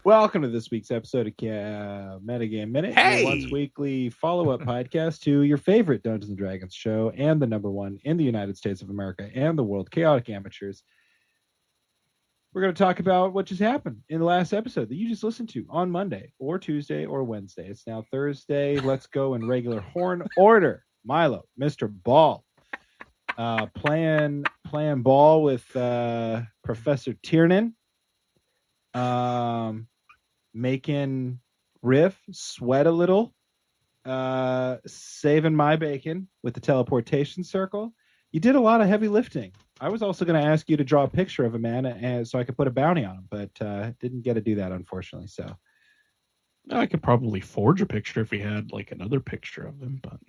Welcome to this week's episode of Metagame Minute, Hey! your once weekly follow-up podcast to your favorite Dungeons & Dragons show and the number one in the United States of America and the world, Chaotic Amateurs. We're going to talk about what just happened in the last episode that you just listened to on Monday or Tuesday or Wednesday. It's now Thursday. Let's go in regular horn order. Milo, Mr. Ball, playing ball with Professor Tiernan. Making Riff sweat a little, saving my bacon with the teleportation circle. You did a lot of heavy lifting. I was also going to ask you to draw a picture of a man so I could put a bounty on him, but didn't get to do that, unfortunately. So I could probably forge a picture if we had like another picture of him, but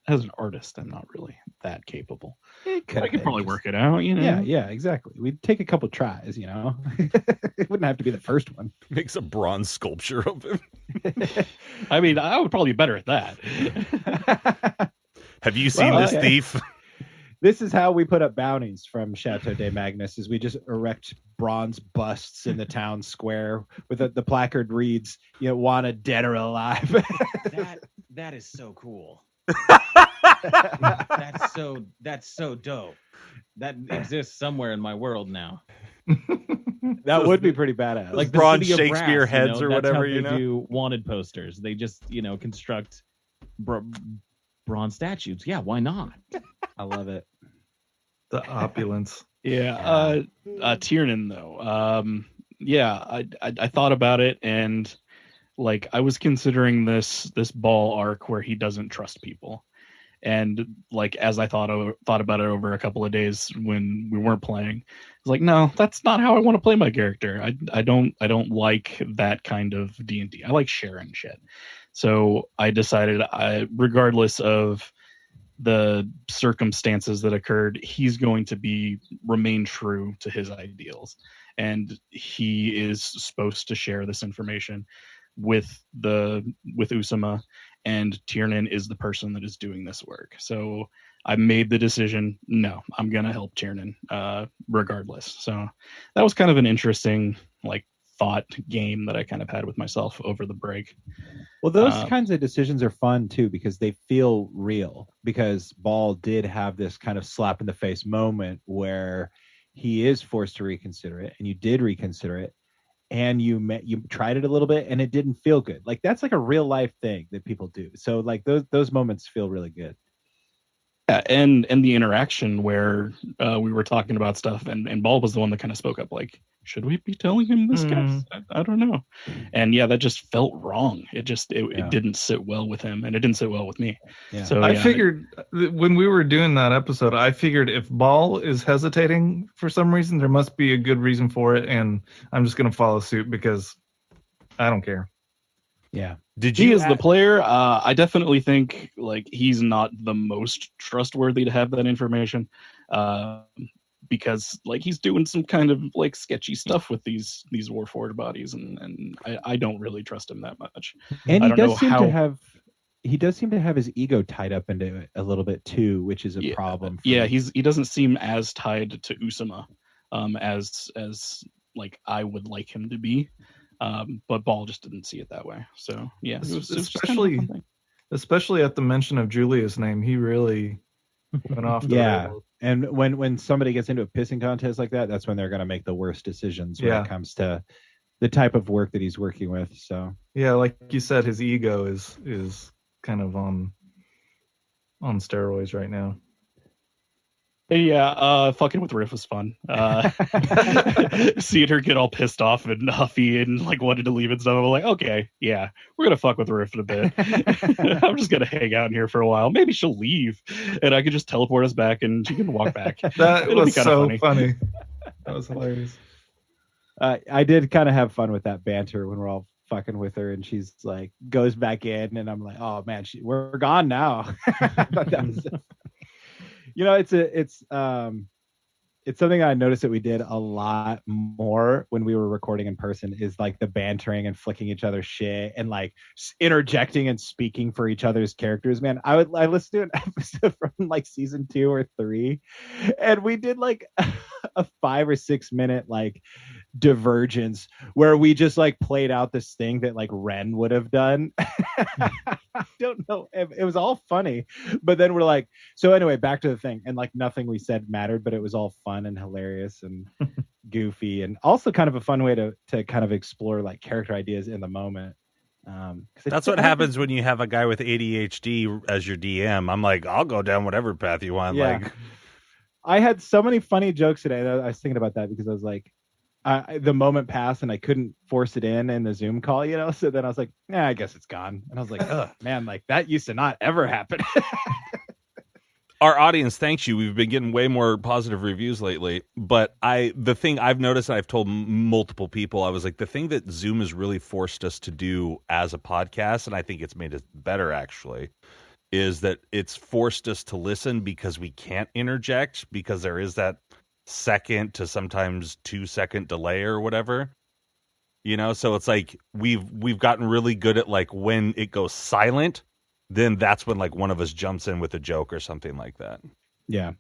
as an artist, I'm not really that capable. I could probably work it out, you know? Yeah, exactly. We'd take a couple tries, you know? It wouldn't have to be the first one. Makes a bronze sculpture of him. I mean, I would probably be better at that. Have you seen this thief? This is how we put up bounties from Chateau de Magnus, is we just erect bronze busts in the town square with the placard reads, you know, wanted dead or alive. That is so cool. That's so dope. That exists somewhere in my world now. That would be pretty badass. Like the bronze City of Shakespeare Brass, heads or that's whatever, how you they know? do wanted posters. They just, construct bronze statues. Yeah, why not? I love it. The opulence. Yeah. Tiernan though. I thought about it, and like I was considering this ball arc where he doesn't trust people. And like as I thought about it over a couple of days when we weren't playing, I was like, no, that's not how I want to play my character. I don't like that kind of D&D. I like sharing shit. So I decided, regardless of the circumstances that occurred, he's going to remain true to his ideals, and he is supposed to share this information with Usama, and Tiernan is the person that is doing this work. So I made the decision, no, I'm gonna help Tiernan regardless. So that was kind of an interesting like thought game that I kind of had with myself over the break. Well, those kinds of decisions are fun too, because they feel real, because Ball did have this kind of slap in the face moment where he is forced to reconsider it, and you did reconsider it, and you tried it a little bit and it didn't feel good. Like that's like a real life thing that people do. So like those moments feel really good. Yeah, and the interaction where we were talking about stuff, and Ball was the one that kind of spoke up, like, should we be telling him this, guys? I don't know. And yeah, that just felt wrong. It didn't sit well with him, and it didn't sit well with me. Yeah. So I figured when we were doing that episode, I figured if Ball is hesitating for some reason, there must be a good reason for it, and I'm just going to follow suit because I don't care. Yeah. He is the player. I definitely think like he's not the most trustworthy to have that information, because like he's doing some kind of like sketchy stuff with these Warforged bodies, and I don't really trust him that much. And he does seem to have his ego tied up into it a little bit too, which is a problem. Yeah, he doesn't seem as tied to Usama as like I would like him to be. But Ball just didn't see it that way. So yeah, it was especially at the mention of Julia's name, he really went off. And when somebody gets into a pissing contest like that, that's when they're going to make the worst decisions when it comes to the type of work that he's working with. So yeah, like you said, his ego is kind of on steroids right now. Yeah, fucking with Riff was fun. Seeing her get all pissed off and huffy and like wanted to leave and stuff. I'm like, okay, yeah, we're gonna fuck with Riff in a bit. I'm just gonna hang out in here for a while. Maybe she'll leave, and I could just teleport us back, and she can walk back. That was so funny. That was hilarious. I did kind of have fun with that banter when we're all fucking with her, and she's like goes back in, and I'm like, oh man, we're gone now. That was you know, it's something I noticed that we did a lot more when we were recording in person, is like the bantering and flicking each other's shit and like interjecting and speaking for each other's characters. Man, I listened to an episode from like season 2 or 3, and we did like a 5 or 6 minute like divergence where we just like played out this thing that like Ren would have done. I don't know. It was all funny, but then we're like, so anyway, back to the thing, and like nothing we said mattered, but it was all fun and hilarious and goofy, and also kind of a fun way to kind of explore like character ideas in the moment. That's what happens when you have a guy with ADHD as your DM. I'm like, I'll go down whatever path you want. Yeah. Like, I had so many funny jokes today. I was thinking about that because I was like, the moment passed and I couldn't force it in the Zoom call, you know? So then I was like, I guess it's gone. And I was like, oh man, like that used to not ever happen. our audience thanks you. We've been getting way more positive reviews lately. But the thing I've noticed, and I've told multiple people, I was like, the thing that Zoom has really forced us to do as a podcast, and I think it's made us better actually, is that it's forced us to listen because we can't interject, because there is that second to sometimes 2-second delay or whatever, you know. So it's like we've gotten really good at like when it goes silent, then that's when like one of us jumps in with a joke or something like that. Yeah.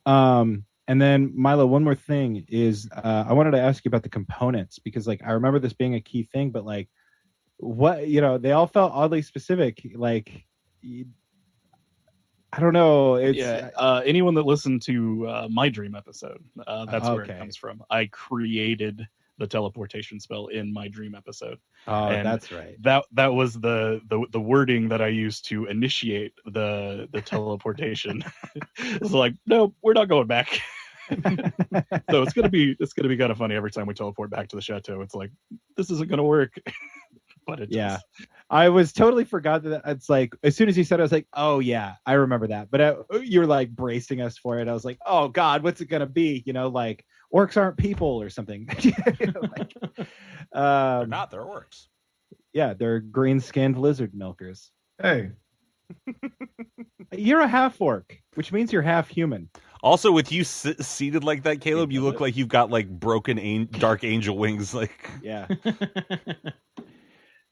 And then Milo, one more thing is I wanted to ask you about the components, because like I remember this being a key thing, but like what, you know, they all felt oddly specific. Like I don't know. It's anyone that listened to my dream episode, that's where okay. it comes from. I created the teleportation spell in my dream episode. Oh, and that's right. That was the wording that I used to initiate the teleportation. It's like, no, we're not going back. So it's gonna be kind of funny every time we teleport back to the chateau. It's like, this isn't gonna work. But it yeah. does. I was totally forgot that. It's like as soon as you said it, I was like, oh yeah, I remember that. But you were like bracing us for it. I was like, oh god, what's it gonna be? You know, like orcs aren't people or something. You know, like, They're not. They're orcs. Yeah, they're green-skinned lizard milkers. Hey, you're a half orc, which means you're half human. Also, with you seated like that, Caleb, you look like you've got like broken dark angel wings. Like, yeah.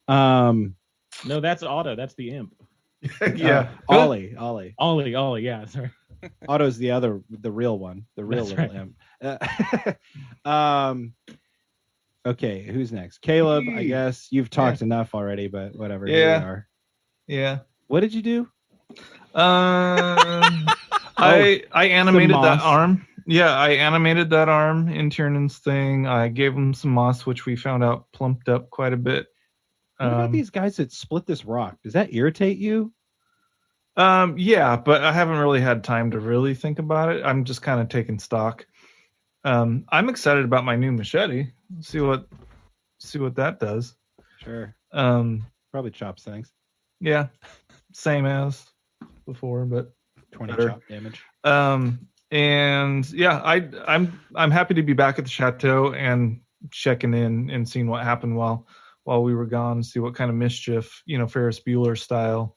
No, that's Otto. That's the imp. yeah, Ollie. Ollie. Yeah, sorry. Otto's the real one, the real That's little imp. Okay, who's next? Caleb, I guess you've talked enough already, but whatever. Here we are. Yeah. What did you do? I animated that arm. Yeah, I animated that arm in Tiernan's thing. I gave him some moss, which we found out plumped up quite a bit. What about these guys that split this rock? Does that irritate you? Yeah, but I haven't really had time to really think about it. I'm just kind of taking stock. I'm excited about my new machete. See what that does. Sure. Probably chops things. Yeah, same as before, but 20 better. chop damage. And yeah, I'm happy to be back at the chateau and checking in and seeing what happened while we were gone. See what kind of mischief, you know, Ferris Bueller style,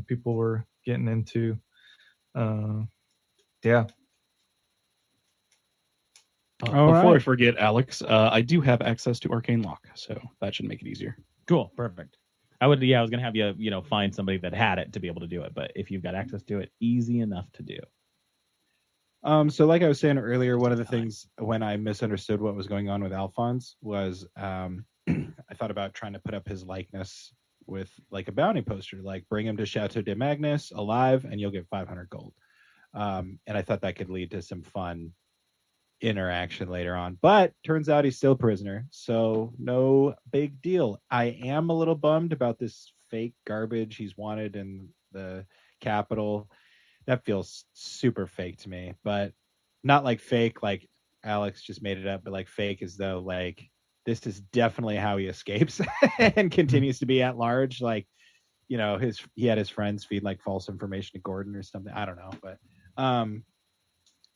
people were getting into. Yeah. Before I forget, Alex, I do have access to Arcane Lock, so that should make it easier. Cool, perfect. I was gonna have you, find somebody that had it to be able to do it, but if you've got access to it, easy enough to do. So like I was saying earlier, one of the things when I misunderstood what was going on with Alphonse was I thought about trying to put up his likeness with like a bounty poster, like bring him to Chateau de Magnus alive and you'll get 500 gold. And I thought that could lead to some fun interaction later on, but turns out he's still a prisoner, so no big deal. I am a little bummed about this fake garbage he's wanted in the capital. That feels super fake to me, but not like fake like Alex just made it up, but like fake as though like this is definitely how he escapes and continues to be at large. Like, you know, he had his friends feed like false information to Gordon or something. I don't know, but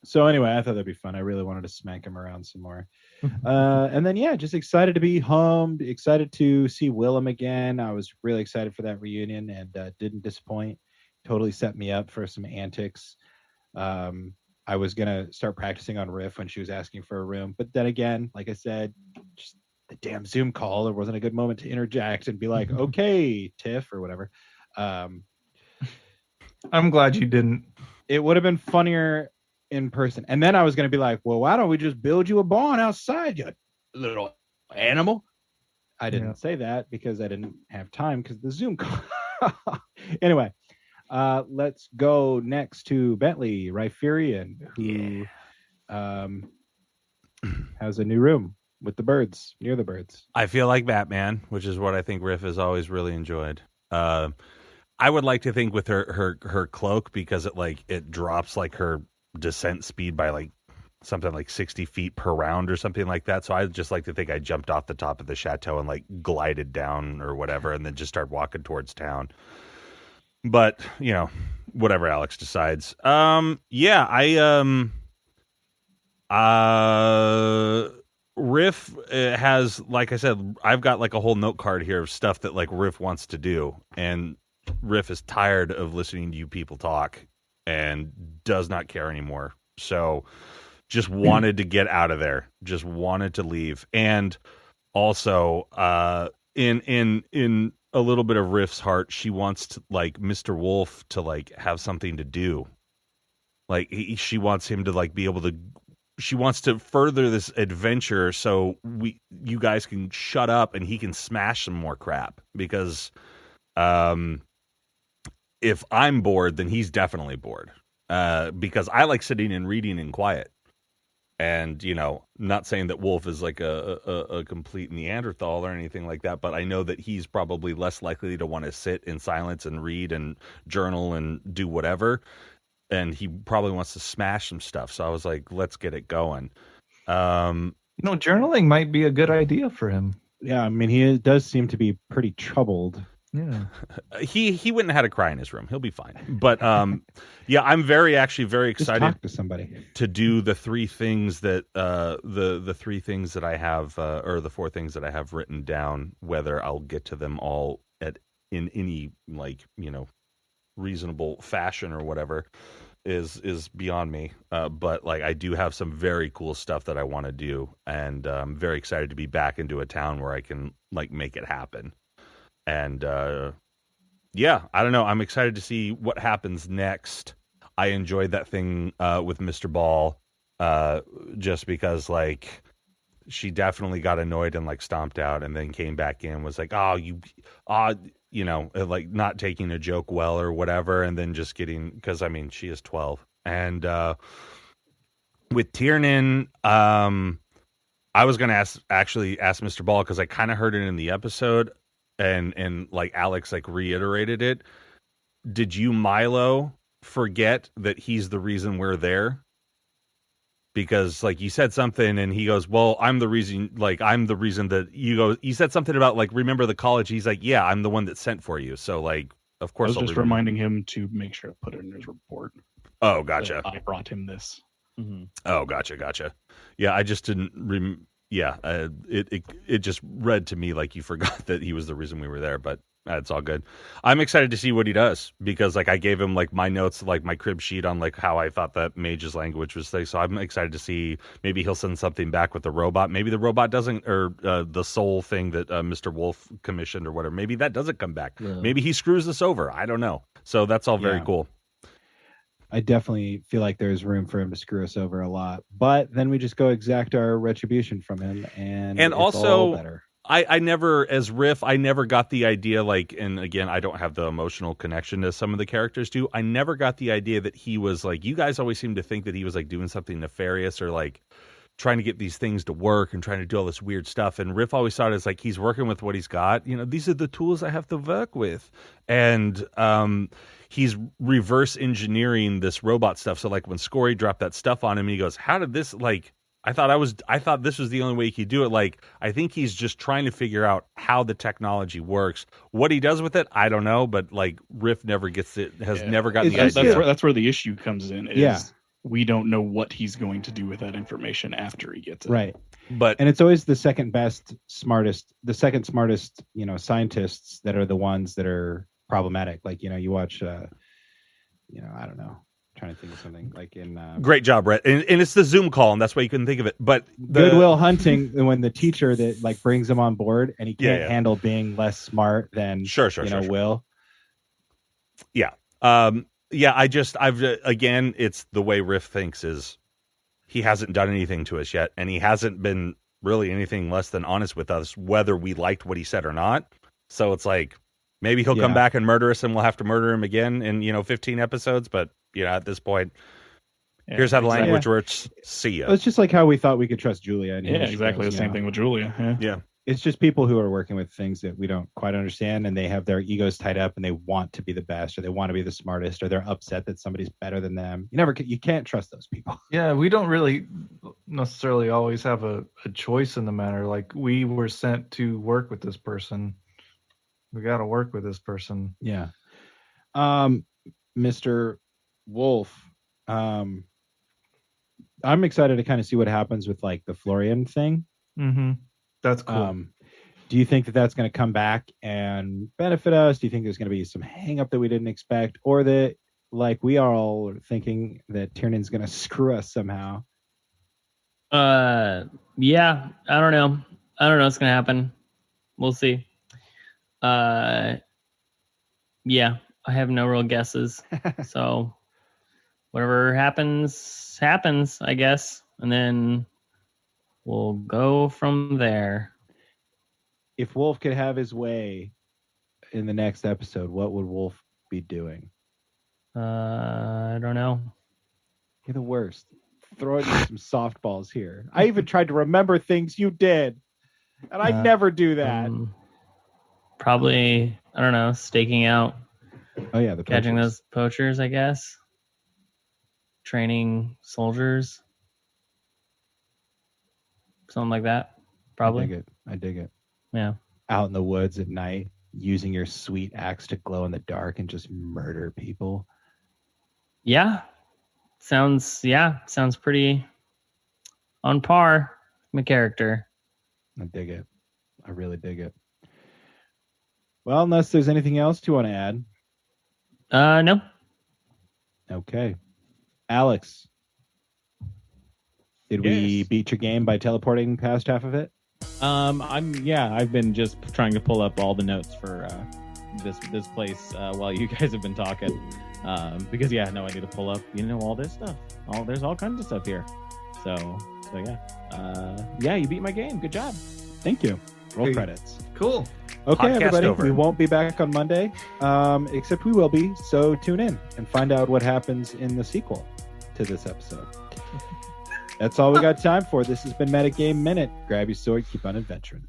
so anyway, I thought that'd be fun. I really wanted to smack him around some more. And then, yeah, just excited to be home, excited to see Willem again. I was really excited for that reunion and didn't disappoint. Totally set me up for some antics. I was going to start practicing on Riff when she was asking for a room. But then again, like I said, just the damn Zoom call. There wasn't a good moment to interject and be like, okay, Tiff or whatever. I'm glad you didn't. It would have been funnier in person. And then I was going to be like, well, why don't we just build you a barn outside, you little animal? I didn't say that because I didn't have time because the Zoom call. Anyway, let's go next to Bentley Riferian, who has a new room with the birds, near the birds. I feel like Batman, which is what I think Riff has always really enjoyed. I would like to think with her cloak, because it drops like her descent speed by like something like 60 feet per round or something like that. So I'd just like to think I jumped off the top of the chateau and like glided down or whatever, and then just start walking towards town. But, whatever Alex decides. Riff has, like I said, I've got like a whole note card here of stuff that like Riff wants to do, and Riff is tired of listening to you people talk and does not care anymore. So just wanted to get out of there, just wanted to leave. And also, in a little bit of Riff's heart, she wants to, like, Mr. Wolf to like have something to do. Like she wants him to like be able to. She wants to further this adventure so you guys can shut up and he can smash some more crap. Because if I'm bored, then he's definitely bored. Because I like sitting and reading in quiet. And, not saying that Wolf is like a complete Neanderthal or anything like that, but I know that he's probably less likely to want to sit in silence and read and journal and do whatever. And he probably wants to smash some stuff. So I was like, let's get it going. Journaling might be a good idea for him. Yeah, I mean, he does seem to be pretty troubled. Yeah. He wouldn't have had a cry in his room. He'll be fine. But yeah, I'm very excited Just talk to somebody to do the three things that the three things that I have or the four things that I have written down. Whether I'll get to them all in any reasonable fashion or whatever is beyond me. But like I do have some very cool stuff that I want to do, and I'm very excited to be back into a town where I can like make it happen. And yeah, I don't know. I'm excited to see what happens next. I enjoyed that thing with Mr. Ball, just because like she definitely got annoyed and like stomped out, and then came back in, was like, like not taking a joke well or whatever, and then just getting, because I mean she is 12. And with Tiernan, I was gonna ask Mr. Ball, because I kind of heard it in the episode. And like Alex like reiterated it. Did you, Milo, forget that he's the reason we're there? Because like you said something and he goes, well, I'm the reason that you said something about like, remember the college? He's like, yeah, I'm the one that sent for you. So like, of course, I was just reminding him to make sure to put it in his report. Oh, gotcha. I brought him this. Mm-hmm. Oh, gotcha. Yeah. I just didn't it just read to me like you forgot that he was the reason we were there, but it's all good. I'm excited to see what he does, because like I gave him like my notes, like my crib sheet on like how I thought that mage's language was like, so I'm excited to see, maybe he'll send something back with the robot. Maybe the robot doesn't, or the soul thing that Mr. Wolf commissioned or whatever, maybe that doesn't come back. Yeah. Maybe he screws us over. I don't know. So that's all very cool. I definitely feel like there's room for him to screw us over a lot, but then we just go exact our retribution from him, and it's also all better. I never, as Riff, I never got the idea, like, and again, I don't have the emotional connection to some of the characters do. I never got the idea that he was like, you guys always seem to think that he was like doing something nefarious or like trying to get these things to work and trying to do all this weird stuff. And Riff always thought it's like he's working with what he's got. These are the tools I have to work with. And he's reverse engineering this robot stuff. So like when Scory dropped that stuff on him, he goes, how did this, like, I thought this was the only way he could do it. Like, I think he's just trying to figure out how the technology works. What he does with it, I don't know. But like Riff never gets it, never gotten the idea. That's where the issue comes in. We don't know what he's going to do with that information after he gets it. Right. And it's always the second smartest, scientists that are the ones that are problematic. Like, you watch, I don't know. Trying to think of something like in great job, Brett, and it's the Zoom call, and that's why you couldn't think of it. But Good Will Hunting, when the teacher that like brings him on board, and he can't handle being less smart than sure. Will. Yeah, Yeah, again, it's the way Riff thinks is he hasn't done anything to us yet, and he hasn't been really anything less than honest with us, whether we liked what he said or not. So it's like, maybe he'll come back and murder us, and we'll have to murder him again in 15 episodes. But at this point, here's how the language works. See ya. It's just like how we thought we could trust Julia. Yeah, exactly the same thing with Julia. Yeah. It's just people who are working with things that we don't quite understand, and they have their egos tied up, and they want to be the best, or they want to be the smartest, or they're upset that somebody's better than them. You can't trust those people. Yeah, we don't really necessarily always have a choice in the matter. Like, we were sent to work with this person. We got to work with this person. Yeah. Mr. Wolf, I'm excited to kind of see what happens with like the Florian thing. Mm-hmm. That's cool. Do you think that that's going to come back and benefit us? Do you think there's going to be some hang up that we didn't expect, or that like we are all thinking that Tiernan's going to screw us somehow? Yeah, I don't know what's going to happen. We'll see. Yeah, I have no real guesses. So whatever happens, I guess. And then we'll go from there. If Wolf could have his way in the next episode, what would Wolf be doing? I don't know. You're the worst. Throwing you some softballs here. I even tried to remember things you did, and I never do that. Probably, I don't know, staking out. Oh yeah, the catching poachers. those poachers, I guess. Training soldiers. Something like that. Probably. I dig it. Yeah. Out in the woods at night, using your sweet axe to glow in the dark and just murder people. Yeah. Sounds pretty on par with my character. I dig it. I really dig it. Well, unless there's anything else you want to add. No. Okay. Alex, did we beat your game by teleporting past half of it? I've been just trying to pull up all the notes for this place while you guys have been talking. Because I need to pull up, all this stuff. There's all kinds of stuff here. So yeah. You beat my game. Good job. Thank you. Roll credits. Cool. Okay, Podcast everybody. over. We won't be back on Monday, except we will be. So tune in and find out what happens in the sequel to this episode. That's all we got time for. This has been Metagame Minute. Grab your sword, keep on adventuring.